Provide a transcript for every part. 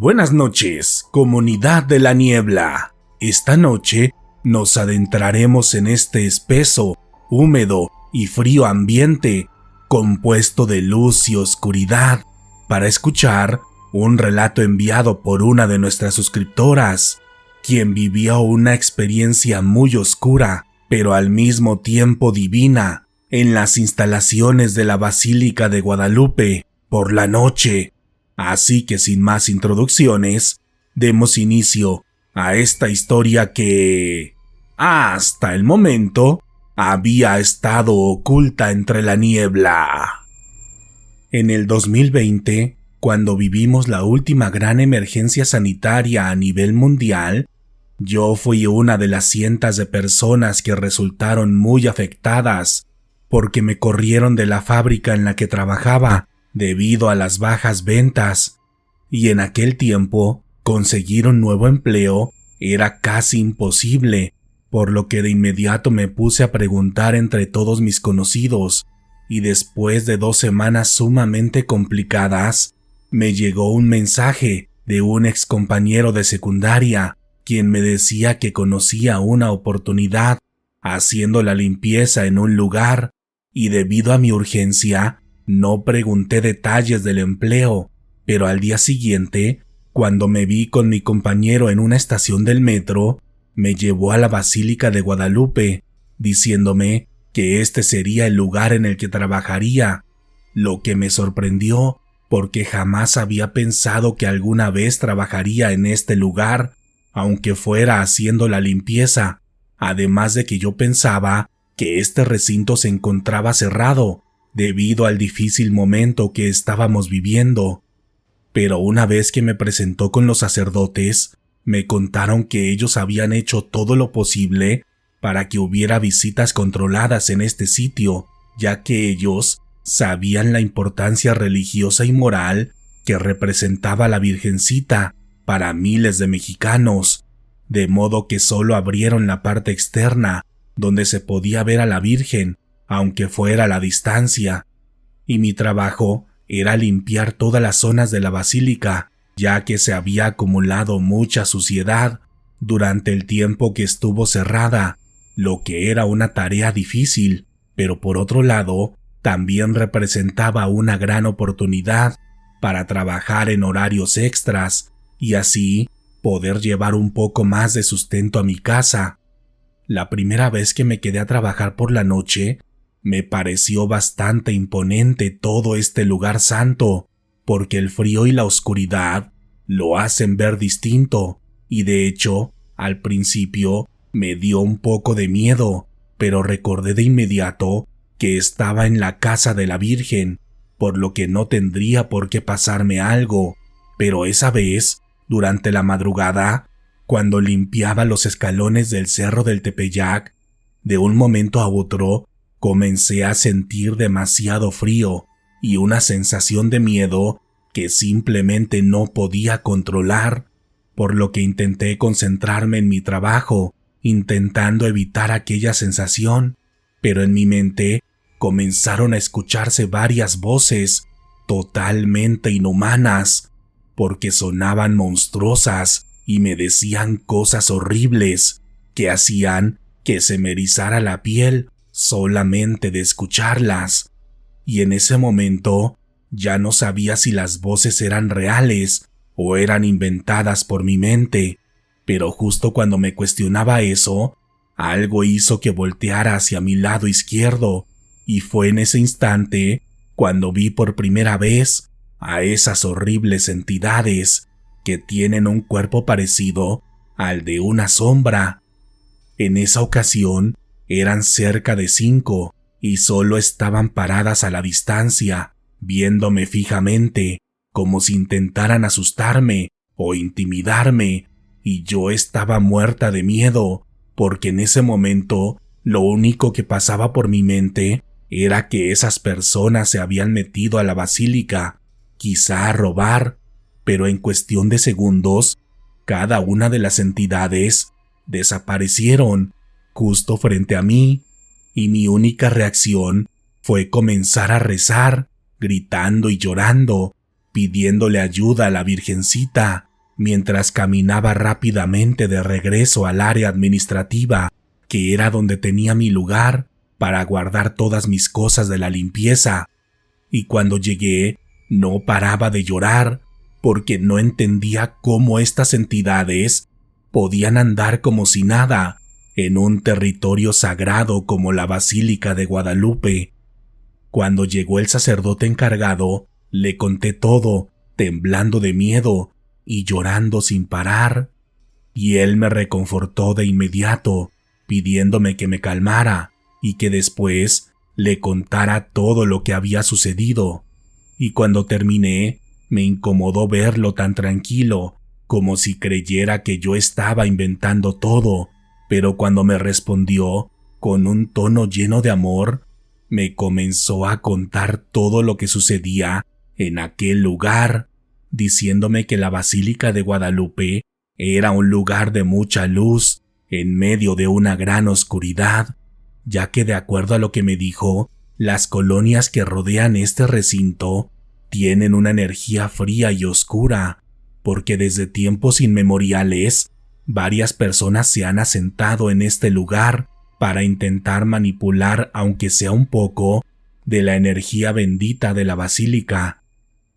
Buenas noches, comunidad de la niebla. Esta noche nos adentraremos en este espeso, húmedo y frío ambiente, compuesto de luz y oscuridad, para escuchar un relato enviado por una de nuestras suscriptoras, quien vivió una experiencia muy oscura, pero al mismo tiempo divina, en las instalaciones de la Basílica de Guadalupe por la noche. Así que sin más introducciones, demos inicio a esta historia que, hasta el momento, había estado oculta entre la niebla. En el 2020, cuando vivimos la última gran emergencia sanitaria a nivel mundial, yo fui una de las cientos de personas que resultaron muy afectadas porque me corrieron de la fábrica en la que trabajaba debido a las bajas ventas, y en aquel tiempo conseguir un nuevo empleo era casi imposible, por lo que de inmediato me puse a preguntar entre todos mis conocidos, y después de 2 semanas sumamente complicadas, me llegó un mensaje de un excompañero de secundaria, quien me decía que conocía una oportunidad haciendo la limpieza en un lugar, y debido a mi urgencia, no pregunté detalles del empleo, pero al día siguiente, cuando me vi con mi compañero en una estación del metro, me llevó a la Basílica de Guadalupe, diciéndome que este sería el lugar en el que trabajaría, lo que me sorprendió porque jamás había pensado que alguna vez trabajaría en este lugar, aunque fuera haciendo la limpieza, además de que yo pensaba que este recinto se encontraba cerrado, debido al difícil momento que estábamos viviendo. Pero una vez que me presentó con los sacerdotes, me contaron que ellos habían hecho todo lo posible para que hubiera visitas controladas en este sitio, ya que ellos sabían la importancia religiosa y moral que representaba la Virgencita para miles de mexicanos, de modo que solo abrieron la parte externa, donde se podía ver a la Virgen, aunque fuera a la distancia, y mi trabajo era limpiar todas las zonas de la basílica, ya que se había acumulado mucha suciedad durante el tiempo que estuvo cerrada, lo que era una tarea difícil, pero por otro lado, también representaba una gran oportunidad para trabajar en horarios extras y así poder llevar un poco más de sustento a mi casa. La primera vez que me quedé a trabajar por la noche, me pareció bastante imponente todo este lugar santo, porque el frío y la oscuridad lo hacen ver distinto, y de hecho, al principio me dio un poco de miedo, pero recordé de inmediato que estaba en la casa de la Virgen, por lo que no tendría por qué pasarme algo, pero esa vez, durante la madrugada, cuando limpiaba los escalones del cerro del Tepeyac, de un momento a otro, comencé a sentir demasiado frío y una sensación de miedo que simplemente no podía controlar, por lo que intenté concentrarme en mi trabajo, intentando evitar aquella sensación, pero en mi mente comenzaron a escucharse varias voces totalmente inhumanas, porque sonaban monstruosas y me decían cosas horribles que hacían que se me erizara la piel solamente de escucharlas, y en ese momento ya no sabía si las voces eran reales o eran inventadas por mi mente, pero justo cuando me cuestionaba eso, algo hizo que volteara hacia mi lado izquierdo, y fue en ese instante cuando vi por primera vez a esas horribles entidades que tienen un cuerpo parecido al de una sombra. En esa ocasión, eran cerca de 5 y solo estaban paradas a la distancia, viéndome fijamente, como si intentaran asustarme o intimidarme, y yo estaba muerta de miedo, porque en ese momento lo único que pasaba por mi mente era que esas personas se habían metido a la basílica, quizá a robar, pero en cuestión de segundos, cada una de las entidades desaparecieron justo frente a mí, y mi única reacción fue comenzar a rezar, gritando y llorando, pidiéndole ayuda a la Virgencita, mientras caminaba rápidamente de regreso al área administrativa, que era donde tenía mi lugar para guardar todas mis cosas de la limpieza. Y cuando llegué, no paraba de llorar, porque no entendía cómo estas entidades podían andar como si nada en un territorio sagrado como la Basílica de Guadalupe. Cuando llegó el sacerdote encargado, le conté todo, temblando de miedo y llorando sin parar, y él me reconfortó de inmediato, pidiéndome que me calmara y que después le contara todo lo que había sucedido. Y cuando terminé, me incomodó verlo tan tranquilo, como si creyera que yo estaba inventando todo, pero cuando me respondió, con un tono lleno de amor, me comenzó a contar todo lo que sucedía en aquel lugar, diciéndome que la Basílica de Guadalupe era un lugar de mucha luz en medio de una gran oscuridad, ya que de acuerdo a lo que me dijo, las colonias que rodean este recinto tienen una energía fría y oscura, porque desde tiempos inmemoriales varias personas se han asentado en este lugar para intentar manipular, aunque sea un poco, de la energía bendita de la basílica.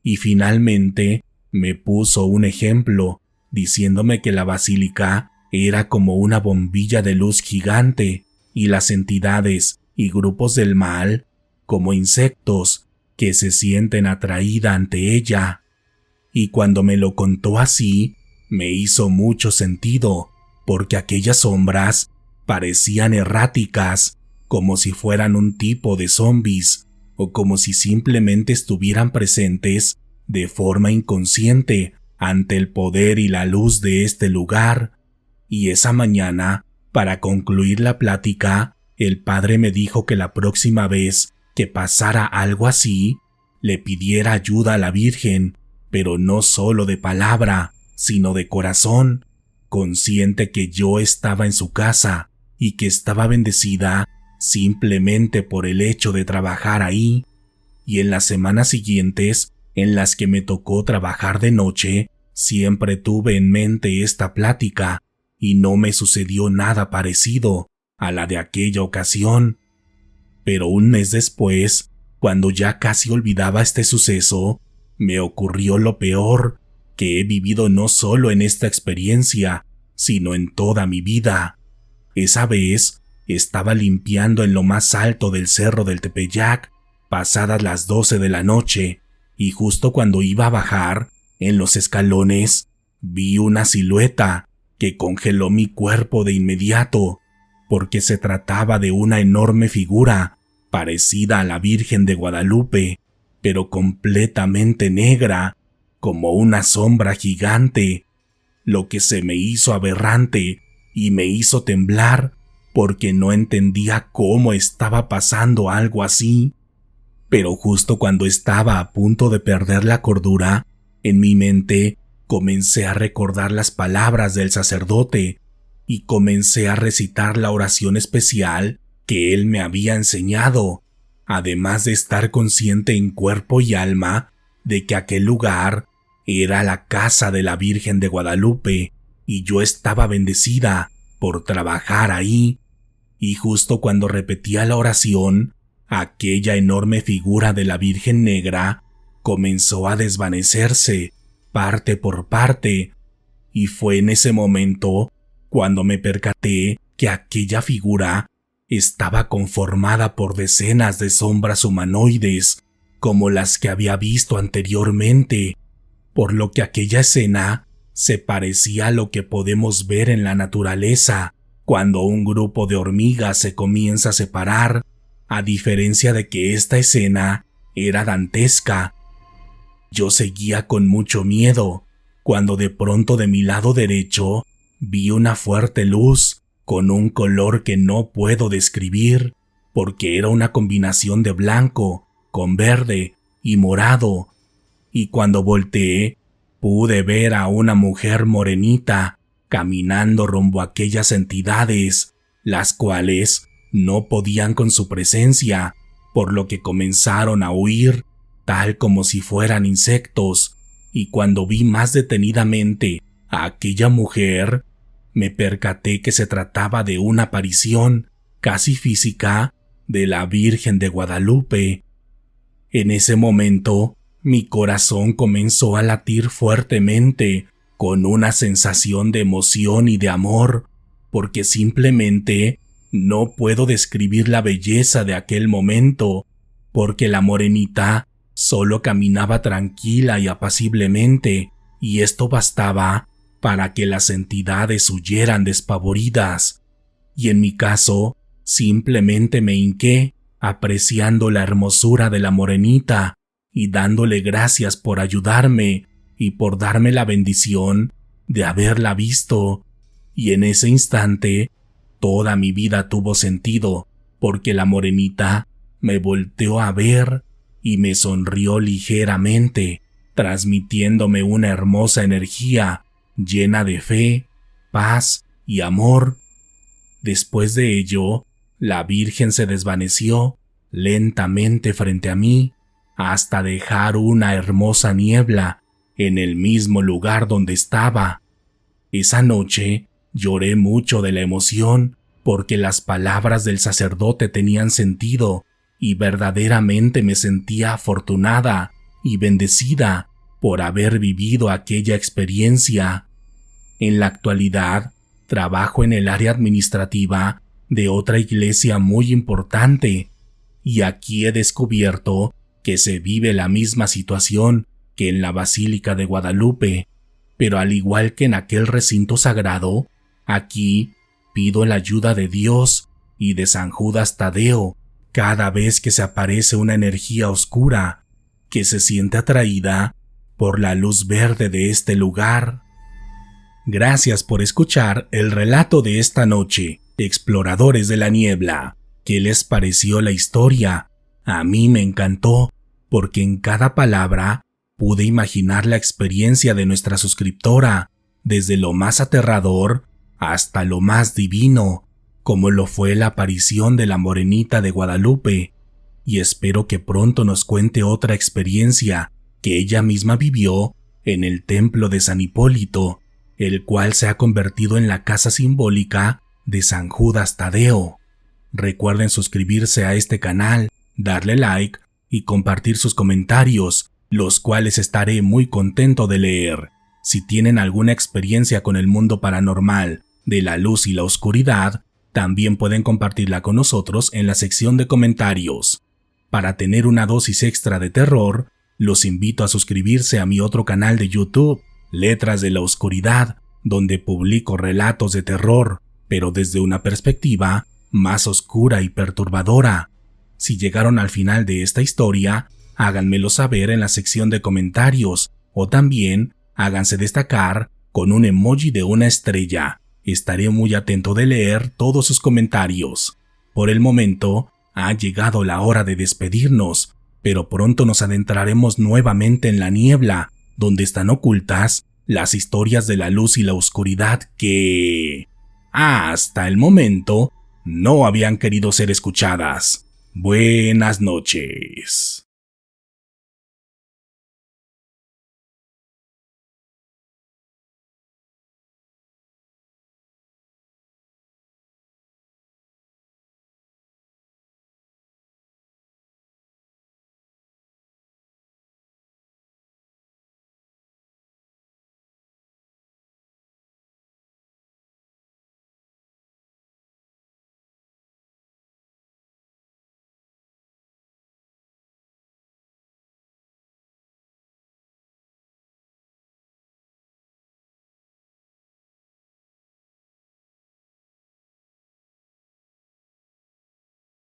Y finalmente me puso un ejemplo, diciéndome que la basílica era como una bombilla de luz gigante y las entidades y grupos del mal como insectos que se sienten atraída ante ella. Y cuando me lo contó así, me hizo mucho sentido, porque aquellas sombras parecían erráticas, como si fueran un tipo de zombies, o como si simplemente estuvieran presentes de forma inconsciente ante el poder y la luz de este lugar. Y esa mañana, para concluir la plática, el padre me dijo que la próxima vez que pasara algo así, le pidiera ayuda a la Virgen, pero no solo de palabra, sino de corazón, consciente que yo estaba en su casa y que estaba bendecida simplemente por el hecho de trabajar ahí. Y en las semanas siguientes, en las que me tocó trabajar de noche, siempre tuve en mente esta plática y no me sucedió nada parecido a la de aquella ocasión. Pero un mes después, cuando ya casi olvidaba este suceso, me ocurrió lo peor que he vivido no solo en esta experiencia, sino en toda mi vida. Esa vez estaba limpiando en lo más alto del cerro del Tepeyac, pasadas las 12 de la noche, y justo cuando iba a bajar, en los escalones, vi una silueta que congeló mi cuerpo de inmediato, porque se trataba de una enorme figura, parecida a la Virgen de Guadalupe, pero completamente negra, como una sombra gigante, lo que se me hizo aberrante y me hizo temblar porque no entendía cómo estaba pasando algo así. Pero justo cuando estaba a punto de perder la cordura, en mi mente comencé a recordar las palabras del sacerdote y comencé a recitar la oración especial que él me había enseñado, además de estar consciente en cuerpo y alma de que aquel lugar era la casa de la Virgen de Guadalupe y yo estaba bendecida por trabajar ahí. Y justo cuando repetía la oración, aquella enorme figura de la Virgen Negra comenzó a desvanecerse parte por parte, y fue en ese momento cuando me percaté que aquella figura estaba conformada por decenas de sombras humanoides como las que había visto anteriormente, por lo que aquella escena se parecía a lo que podemos ver en la naturaleza cuando un grupo de hormigas se comienza a separar, a diferencia de que esta escena era dantesca. Yo seguía con mucho miedo, cuando de pronto de mi lado derecho vi una fuerte luz con un color que no puedo describir, porque era una combinación de blanco con verde y morado, y cuando volteé pude ver a una mujer morenita caminando rumbo a aquellas entidades, las cuales no podían con su presencia, por lo que comenzaron a huir tal como si fueran insectos, y cuando vi más detenidamente a aquella mujer, me percaté que se trataba de una aparición casi física de la Virgen de Guadalupe. En ese momento, mi corazón comenzó a latir fuertemente, con una sensación de emoción y de amor, porque simplemente no puedo describir la belleza de aquel momento, porque la morenita solo caminaba tranquila y apaciblemente, y esto bastaba para que las entidades huyeran despavoridas. Y en mi caso, simplemente me hinqué, apreciando la hermosura de la morenita y dándole gracias por ayudarme y por darme la bendición de haberla visto. Y en ese instante, toda mi vida tuvo sentido, porque la morenita me volteó a ver y me sonrió ligeramente, transmitiéndome una hermosa energía llena de fe, paz y amor. Después de ello, la Virgen se desvaneció lentamente frente a mí, hasta dejar una hermosa niebla en el mismo lugar donde estaba. Esa noche lloré mucho de la emoción, porque las palabras del sacerdote tenían sentido, y verdaderamente me sentía afortunada y bendecida por haber vivido aquella experiencia. En la actualidad, trabajo en el área administrativa de otra iglesia muy importante, y aquí he descubierto que se vive la misma situación que en la Basílica de Guadalupe, pero al igual que en aquel recinto sagrado, aquí pido la ayuda de Dios y de San Judas Tadeo cada vez que se aparece una energía oscura que se siente atraída por la luz verde de este lugar. Gracias por escuchar el relato de esta noche, exploradores de la niebla. ¿Qué les pareció la historia? A mí me encantó, porque en cada palabra pude imaginar la experiencia de nuestra suscriptora, desde lo más aterrador hasta lo más divino, como lo fue la aparición de la morenita de Guadalupe, y espero que pronto nos cuente otra experiencia que ella misma vivió en el templo de San Hipólito, el cual se ha convertido en la casa simbólica de San Judas Tadeo. Recuerden suscribirse a este canal, darle like y compartir sus comentarios, los cuales estaré muy contento de leer. Si tienen alguna experiencia con el mundo paranormal, de la luz y la oscuridad, también pueden compartirla con nosotros en la sección de comentarios. Para tener una dosis extra de terror, los invito a suscribirse a mi otro canal de YouTube, Letras de la Oscuridad, donde publico relatos de terror, pero desde una perspectiva más oscura y perturbadora. Si llegaron al final de esta historia, háganmelo saber en la sección de comentarios, o también háganse destacar con un emoji de una estrella. Estaré muy atento de leer todos sus comentarios. Por el momento, ha llegado la hora de despedirnos, pero pronto nos adentraremos nuevamente en la niebla, donde están ocultas las historias de la luz y la oscuridad que, hasta el momento, no habían querido ser escuchadas. Buenas noches.